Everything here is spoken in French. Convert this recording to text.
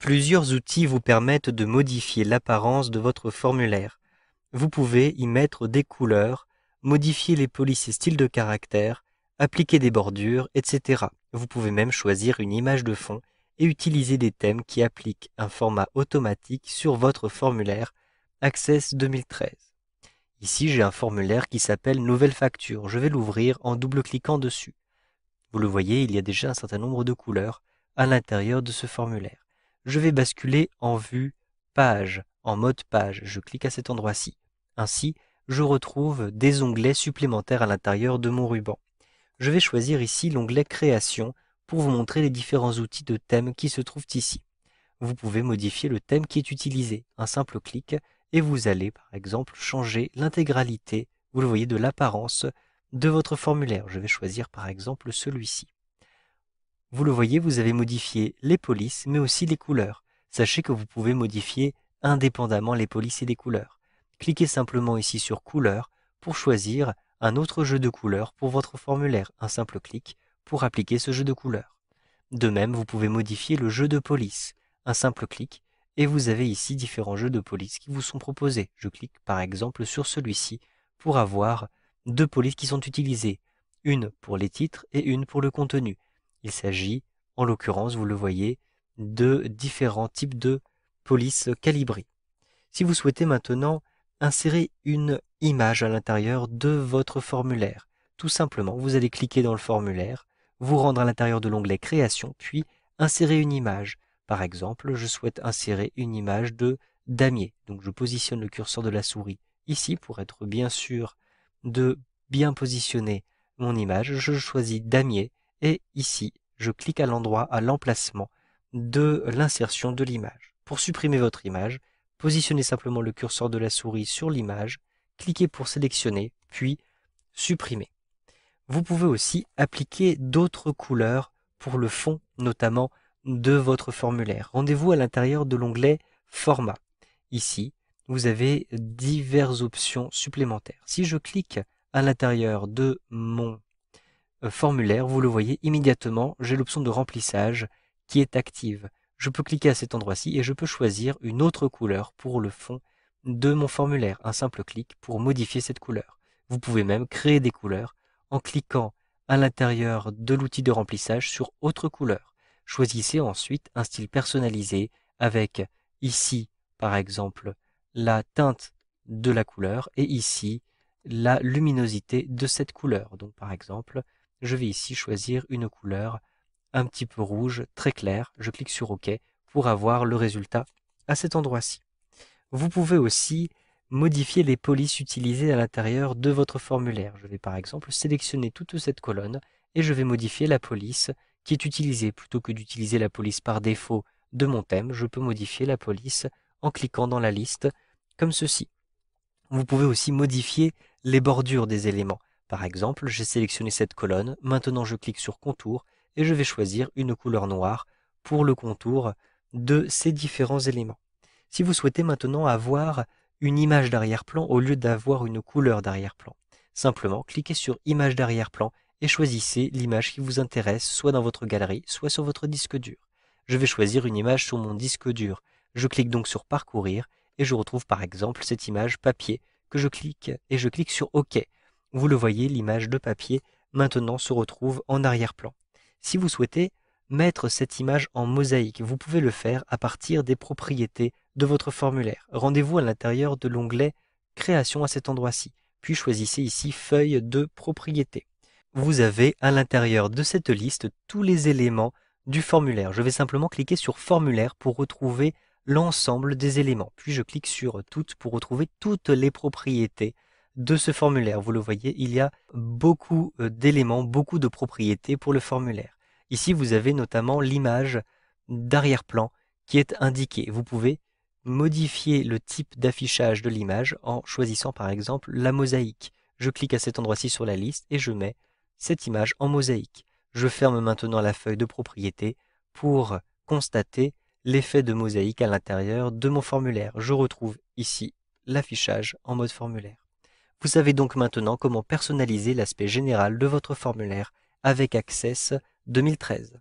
Plusieurs outils vous permettent de modifier l'apparence de votre formulaire. Vous pouvez y mettre des couleurs, modifier les polices et styles de caractère, appliquer des bordures, etc. Vous pouvez même choisir une image de fond et utiliser des thèmes qui appliquent un format automatique sur votre formulaire Access 2013. Ici, j'ai un formulaire qui s'appelle Nouvelle facture. Je vais l'ouvrir en double-cliquant dessus. Vous le voyez, il y a déjà un certain nombre de couleurs à l'intérieur de ce formulaire. Je vais basculer en vue page, en mode page. Je clique à cet endroit-ci. Ainsi, je retrouve des onglets supplémentaires à l'intérieur de mon ruban. Je vais choisir ici l'onglet Création pour vous montrer les différents outils de thème qui se trouvent ici. Vous pouvez modifier le thème qui est utilisé. Un simple clic et vous allez par exemple changer l'intégralité, vous le voyez, de l'apparence de votre formulaire. Je vais choisir par exemple celui-ci. Vous le voyez, vous avez modifié les polices mais aussi les couleurs. Sachez que vous pouvez modifier indépendamment les polices et les couleurs. Cliquez simplement ici sur couleurs pour choisir un autre jeu de couleurs pour votre formulaire. Un simple clic pour appliquer ce jeu de couleurs. De même, vous pouvez modifier le jeu de police. Un simple clic et vous avez ici différents jeux de police qui vous sont proposés. Je clique par exemple sur celui-ci pour avoir deux polices qui sont utilisées. Une pour les titres et une pour le contenu. Il s'agit, en l'occurrence, vous le voyez, de différents types de polices calibrées. Si vous souhaitez maintenant insérer une image à l'intérieur de votre formulaire, tout simplement, vous allez cliquer dans le formulaire, vous rendre à l'intérieur de l'onglet Création, puis insérer une image. Par exemple, je souhaite insérer une image de damier. Donc je positionne le curseur de la souris ici pour être bien sûr de bien positionner mon image. Je choisis damier et ici, je clique à l'endroit, à l'emplacement de l'insertion de l'image. Pour supprimer votre image, positionnez simplement le curseur de la souris sur l'image, cliquez pour sélectionner, puis supprimer. Vous pouvez aussi appliquer d'autres couleurs pour le fond, notamment de votre formulaire. Rendez-vous à l'intérieur de l'onglet Format. Ici, vous avez diverses options supplémentaires. Si je clique à l'intérieur de mon formulaire, vous le voyez immédiatement, j'ai l'option de remplissage qui est active. Je peux cliquer à cet endroit-ci et je peux choisir une autre couleur pour le fond de mon formulaire. Un simple clic pour modifier cette couleur. Vous pouvez même créer des couleurs en cliquant à l'intérieur de l'outil de remplissage sur Autre couleur. Choisissez ensuite un style personnalisé avec ici, par exemple, la teinte de la couleur et ici, la luminosité de cette couleur. Donc par exemple, je vais ici choisir une couleur un petit peu rouge, très claire. Je clique sur OK pour avoir le résultat à cet endroit-ci. Vous pouvez aussi modifier les polices utilisées à l'intérieur de votre formulaire. Je vais par exemple sélectionner toute cette colonne et je vais modifier la police qui est utilisée. Plutôt que d'utiliser la police par défaut de mon thème, je peux modifier la police en cliquant dans la liste comme ceci. Vous pouvez aussi modifier les bordures des éléments. Par exemple, j'ai sélectionné cette colonne, maintenant je clique sur contour et je vais choisir une couleur noire pour le contour de ces différents éléments. Si vous souhaitez maintenant avoir une image d'arrière-plan au lieu d'avoir une couleur d'arrière-plan, simplement cliquez sur Image d'arrière-plan et choisissez l'image qui vous intéresse, soit dans votre galerie, soit sur votre disque dur. Je vais choisir une image sur mon disque dur. Je clique donc sur Parcourir et je retrouve par exemple cette image papier que je clique et je clique sur OK. Vous le voyez, l'image de papier maintenant se retrouve en arrière-plan. Si vous souhaitez mettre cette image en mosaïque, vous pouvez le faire à partir des propriétés de votre formulaire. Rendez-vous à l'intérieur de l'onglet Création à cet endroit-ci, puis choisissez ici Feuille de propriétés. Vous avez à l'intérieur de cette liste tous les éléments du formulaire. Je vais simplement cliquer sur Formulaire pour retrouver l'ensemble des éléments. Puis je clique sur Toutes pour retrouver toutes les propriétés de ce formulaire. Vous le voyez, il y a beaucoup d'éléments, beaucoup de propriétés pour le formulaire. Ici, vous avez notamment l'image d'arrière-plan qui est indiquée. Vous pouvez modifier le type d'affichage de l'image en choisissant par exemple la mosaïque. Je clique à cet endroit-ci sur la liste et je mets cette image en mosaïque. Je ferme maintenant la feuille de propriété pour constater l'effet de mosaïque à l'intérieur de mon formulaire. Je retrouve ici l'affichage en mode formulaire. Vous savez donc maintenant comment personnaliser l'aspect général de votre formulaire avec Access 2013.